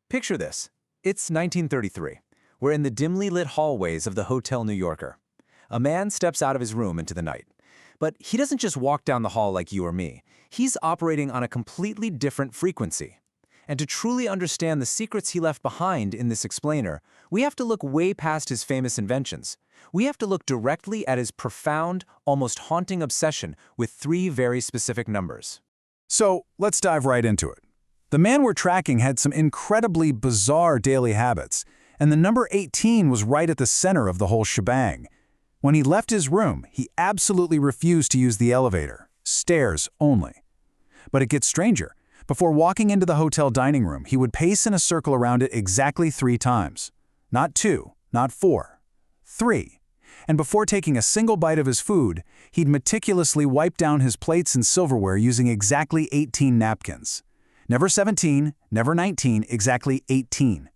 Picture this. It's 1933. We're in the dimly lit hallways of the Hotel New Yorker. A man steps out of his room into the night. But he doesn't just walk down the hall like you or me. He's operating on a completely different frequency. And to truly understand the secrets he left behind in this explainer, we have to look way past his famous inventions. We have to look directly at his profound, almost haunting obsession with three very specific numbers. So let's dive right into it. The man we're tracking had some incredibly bizarre daily habits, and the number 18 was right at the center of the whole shebang. When he left his room, he absolutely refused to use the elevator, stairs only. But it gets stranger. Before walking into the hotel dining room, he would pace in a circle around it exactly 3 times. Not 2, not 4, 3. And before taking a single bite of his food, he'd meticulously wipe down his plates and silverware using exactly 18 napkins. Never 17, never 19, exactly 18.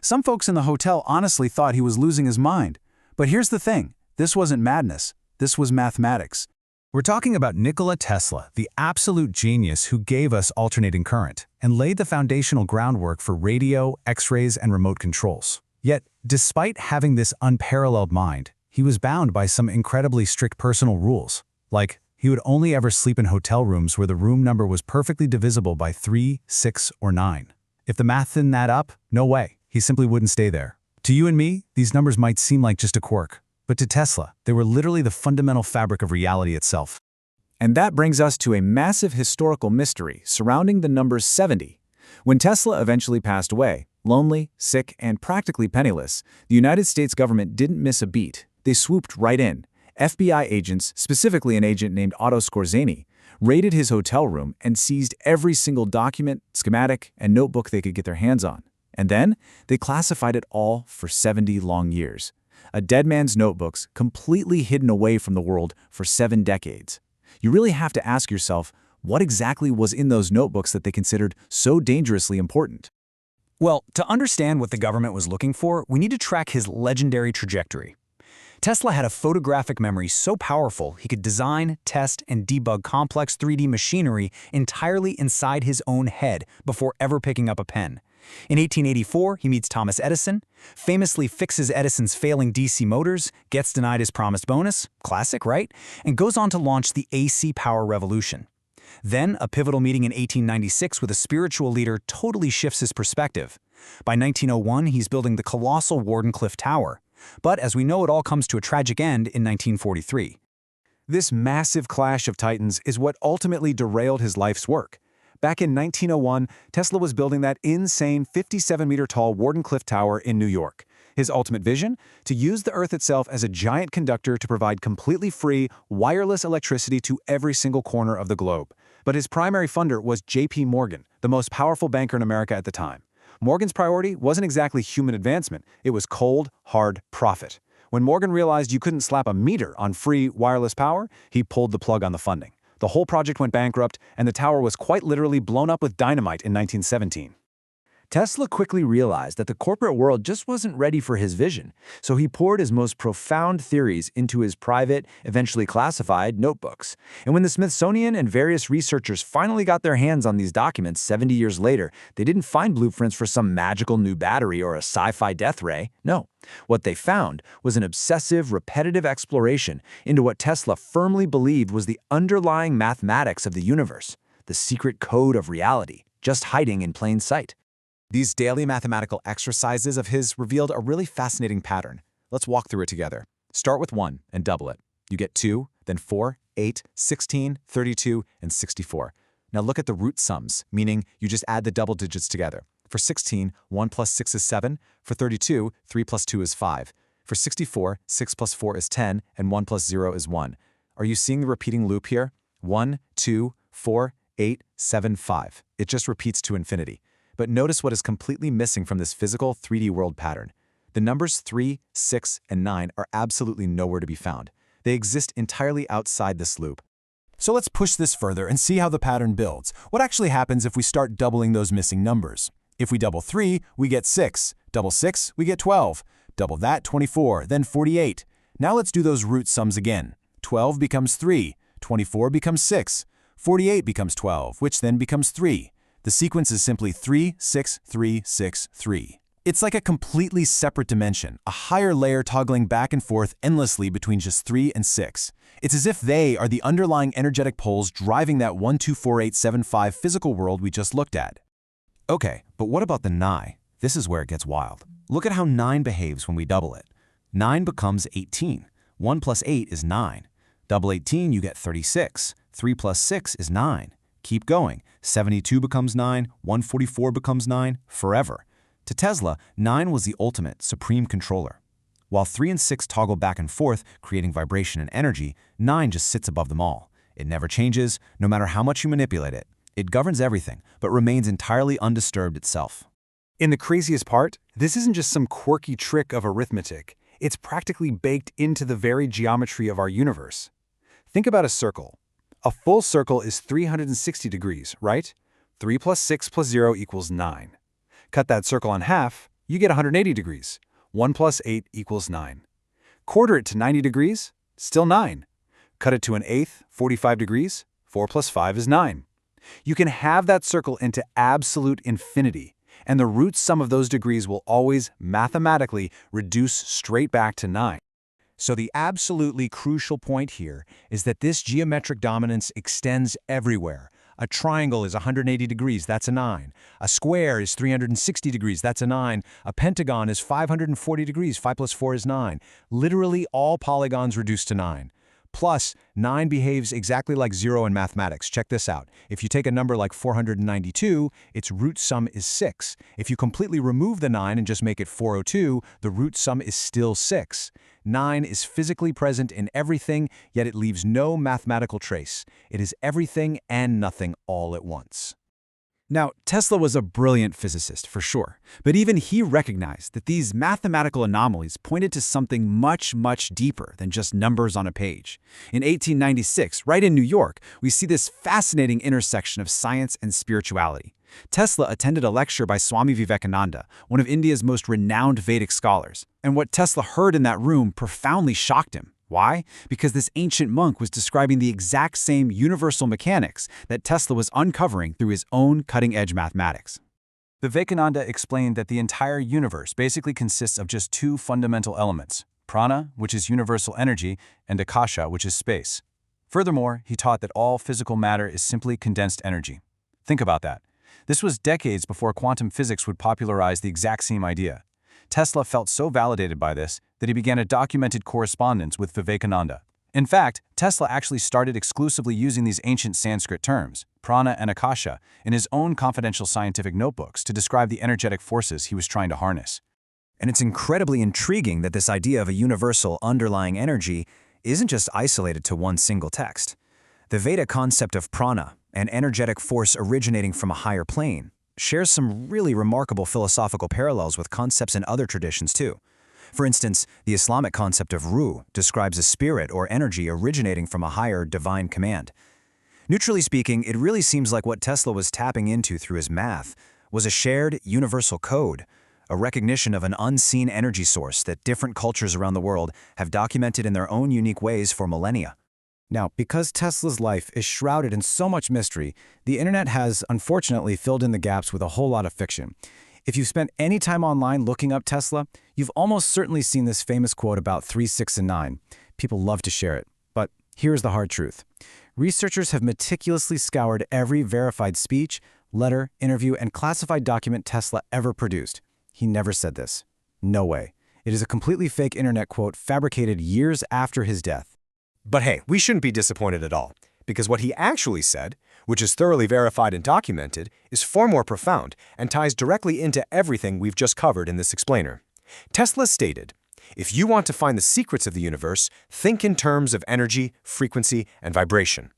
Some folks in the hotel honestly thought he was losing his mind. But here's the thing, this wasn't madness, this was mathematics. We're talking about Nikola Tesla, the absolute genius who gave us alternating current and laid the foundational groundwork for radio, X-rays, and remote controls. Yet, despite having this unparalleled mind, he was bound by some incredibly strict personal rules, like he would only ever sleep in hotel rooms where the room number was perfectly divisible by 3, 6, or 9. If the math didn't add up, no way, he simply wouldn't stay there. To you and me, these numbers might seem like just a quirk, but to Tesla, they were literally the fundamental fabric of reality itself. And that brings us to a massive historical mystery surrounding the number 70. When Tesla eventually passed away, lonely, sick, and practically penniless, the United States government didn't miss a beat. They swooped right in. FBI agents, specifically an agent named Otto Skorzeny, raided his hotel room and seized every single document, schematic, and notebook they could get their hands on. And then, they classified it all for 70 long years. A dead man's notebooks completely hidden away from the world for 7 decades. You really have to ask yourself, what exactly was in those notebooks that they considered so dangerously important? Well, to understand what the government was looking for, we need to track his legendary trajectory. Tesla had a photographic memory so powerful he could design, test, and debug complex 3D machinery entirely inside his own head before ever picking up a pen. In 1884, he meets Thomas Edison, famously fixes Edison's failing DC motors, gets denied his promised bonus, classic, right? And goes on to launch the AC power revolution. Then, a pivotal meeting in 1896 with a spiritual leader totally shifts his perspective. By 1901, he's building the colossal Wardenclyffe Tower. But as we know, it all comes to a tragic end in 1943. This massive clash of titans is what ultimately derailed his life's work. Back in 1901, Tesla was building that insane 57-meter-tall Wardenclyffe Tower in New York. His ultimate vision? To use the Earth itself as a giant conductor to provide completely free, wireless electricity to every single corner of the globe. But his primary funder was J.P. Morgan, the most powerful banker in America at the time. Morgan's priority wasn't exactly human advancement, it was cold, hard profit. When Morgan realized you couldn't slap a meter on free wireless power, he pulled the plug on the funding. The whole project went bankrupt, and the tower was quite literally blown up with dynamite in 1917. Tesla quickly realized that the corporate world just wasn't ready for his vision, so he poured his most profound theories into his private, eventually classified, notebooks. And when the Smithsonian and various researchers finally got their hands on these documents 70 years later, they didn't find blueprints for some magical new battery or a sci-fi death ray. No. What they found was an obsessive, repetitive exploration into what Tesla firmly believed was the underlying mathematics of the universe, the secret code of reality, just hiding in plain sight. These daily mathematical exercises of his revealed a really fascinating pattern. Let's walk through it together. Start with 1 and double it. You get 2, then 4, 8, 16, 32, and 64. Now look at the root sums, meaning you just add the double digits together. For 16, 1 plus 6 is 7. For 32, 3 plus 2 is 5. For 64, 6 plus 4 is 10, and 1 plus 0 is 1. Are you seeing the repeating loop here? 1, 2, 4, 8, 7, 5. It just repeats to infinity. But notice what is completely missing from this physical 3D world pattern. The numbers 3, 6, and 9 are absolutely nowhere to be found. They exist entirely outside this loop. So let's push this further and see how the pattern builds. What actually happens if we start doubling those missing numbers? If we double 3, we get 6. Double 6, we get 12. Double that, 24, then 48. Now let's do those root sums again. 12 becomes 3. 24 becomes 6. 48 becomes 12, which then becomes 3. The sequence is simply 3, 6, 3, 6, 3. It's like a completely separate dimension, a higher layer toggling back and forth endlessly between just 3 and 6. It's as if they are the underlying energetic poles driving that 1, 2, 4, 8, 7, 5 physical world we just looked at. Okay, but what about the 9? This is where it gets wild. Look at how 9 behaves when we double it. 9 becomes 18. 1 plus 8 is 9. Double 18, you get 36. 3 plus 6 is 9. Keep going. 72 becomes 9. 144 becomes 9. Forever. To Tesla, 9 was the ultimate, supreme controller. While 3 and 6 toggle back and forth, creating vibration and energy, 9 just sits above them all. It never changes, no matter how much you manipulate it. It governs everything, but remains entirely undisturbed itself. In the craziest part, this isn't just some quirky trick of arithmetic. It's practically baked into the very geometry of our universe. Think about a circle. A full circle is 360 degrees, right? 3 plus 6 plus 0 equals 9. Cut that circle in half, you get 180 degrees. 1 plus 8 equals 9. Quarter it to 90 degrees, still 9. Cut it to an eighth, 45 degrees, 4 plus 5 is 9. You can have that circle into absolute infinity, and the root sum of those degrees will always, mathematically, reduce straight back to 9. So the absolutely crucial point here is that this geometric dominance extends everywhere. A triangle is 180 degrees, that's a 9. A square is 360 degrees, that's a 9. A pentagon is 540 degrees, 5 plus 4 is 9. Literally all polygons reduce to 9. Plus, 9 behaves exactly like 0 in mathematics. Check this out. If you take a number like 492, its root sum is 6. If you completely remove the 9 and just make it 402, the root sum is still 6. 9 is physically present in everything, yet it leaves no mathematical trace. It is everything and nothing all at once. Now, Tesla was a brilliant physicist, for sure, but even he recognized that these mathematical anomalies pointed to something much, much deeper than just numbers on a page. In 1896, right in New York, we see this fascinating intersection of science and spirituality. Tesla attended a lecture by Swami Vivekananda, one of India's most renowned Vedic scholars, and what Tesla heard in that room profoundly shocked him. Why? Because this ancient monk was describing the exact same universal mechanics that Tesla was uncovering through his own cutting-edge mathematics. Vivekananda explained that the entire universe basically consists of just 2 fundamental elements, prana, which is universal energy, and akasha, which is space. Furthermore, he taught that all physical matter is simply condensed energy. Think about that. This was decades before quantum physics would popularize the exact same idea. Tesla felt so validated by this that he began a documented correspondence with Vivekananda. In fact, Tesla actually started exclusively using these ancient Sanskrit terms, prana and akasha, in his own confidential scientific notebooks to describe the energetic forces he was trying to harness. And it's incredibly intriguing that this idea of a universal underlying energy isn't just isolated to one single text. The Veda concept of prana, an energetic force originating from a higher plane, shares some really remarkable philosophical parallels with concepts in other traditions too. For instance, the Islamic concept of ruh describes a spirit or energy originating from a higher divine command. Neutrally speaking, it really seems like what Tesla was tapping into through his math was a shared universal code, a recognition of an unseen energy source that different cultures around the world have documented in their own unique ways for millennia. Now, because Tesla's life is shrouded in so much mystery, the internet has unfortunately filled in the gaps with a whole lot of fiction. If you've spent any time online looking up Tesla, you've almost certainly seen this famous quote about 3, 6, and 9. People love to share it. But here's the hard truth. Researchers have meticulously scoured every verified speech, letter, interview, and classified document Tesla ever produced. He never said this. No way. It is a completely fake internet quote fabricated years after his death. But hey, we shouldn't be disappointed at all, because what he actually said, which is thoroughly verified and documented, is far more profound and ties directly into everything we've just covered in this explainer. Tesla stated, "If you want to find the secrets of the universe, think in terms of energy, frequency, and vibration."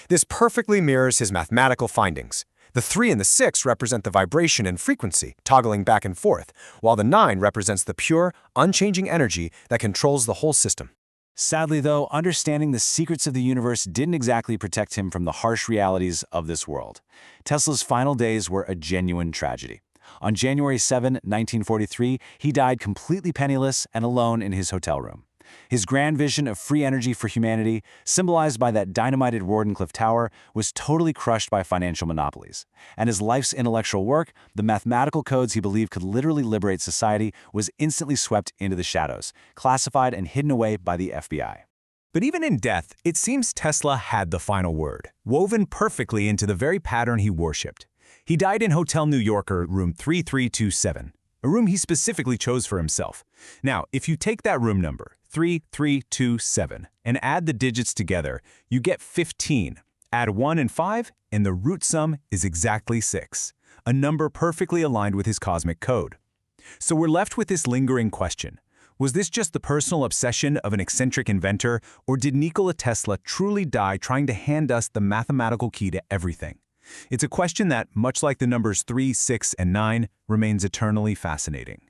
This perfectly mirrors his mathematical findings. The 3 and the 6 represent the vibration and frequency, toggling back and forth, while the 9 represents the pure, unchanging energy that controls the whole system. Sadly, though, understanding the secrets of the universe didn't exactly protect him from the harsh realities of this world. Tesla's final days were a genuine tragedy. On January 7, 1943, he died completely penniless and alone in his hotel room. His grand vision of free energy for humanity, symbolized by that dynamited Wardenclyffe Tower, was totally crushed by financial monopolies. And his life's intellectual work, the mathematical codes he believed could literally liberate society, was instantly swept into the shadows, classified and hidden away by the FBI. But even in death, it seems Tesla had the final word, woven perfectly into the very pattern he worshipped. He died in Hotel New Yorker, room 3327, a room he specifically chose for himself. Now, if you take that room number, 3327, and add the digits together, you get 15. Add 1 and 5, and the root sum is exactly 6, a number perfectly aligned with his cosmic code. So we're left with this lingering question. Was this just the personal obsession of an eccentric inventor, or did Nikola Tesla truly die trying to hand us the mathematical key to everything? It's a question that, much like the numbers 3, 6, and 9, remains eternally fascinating.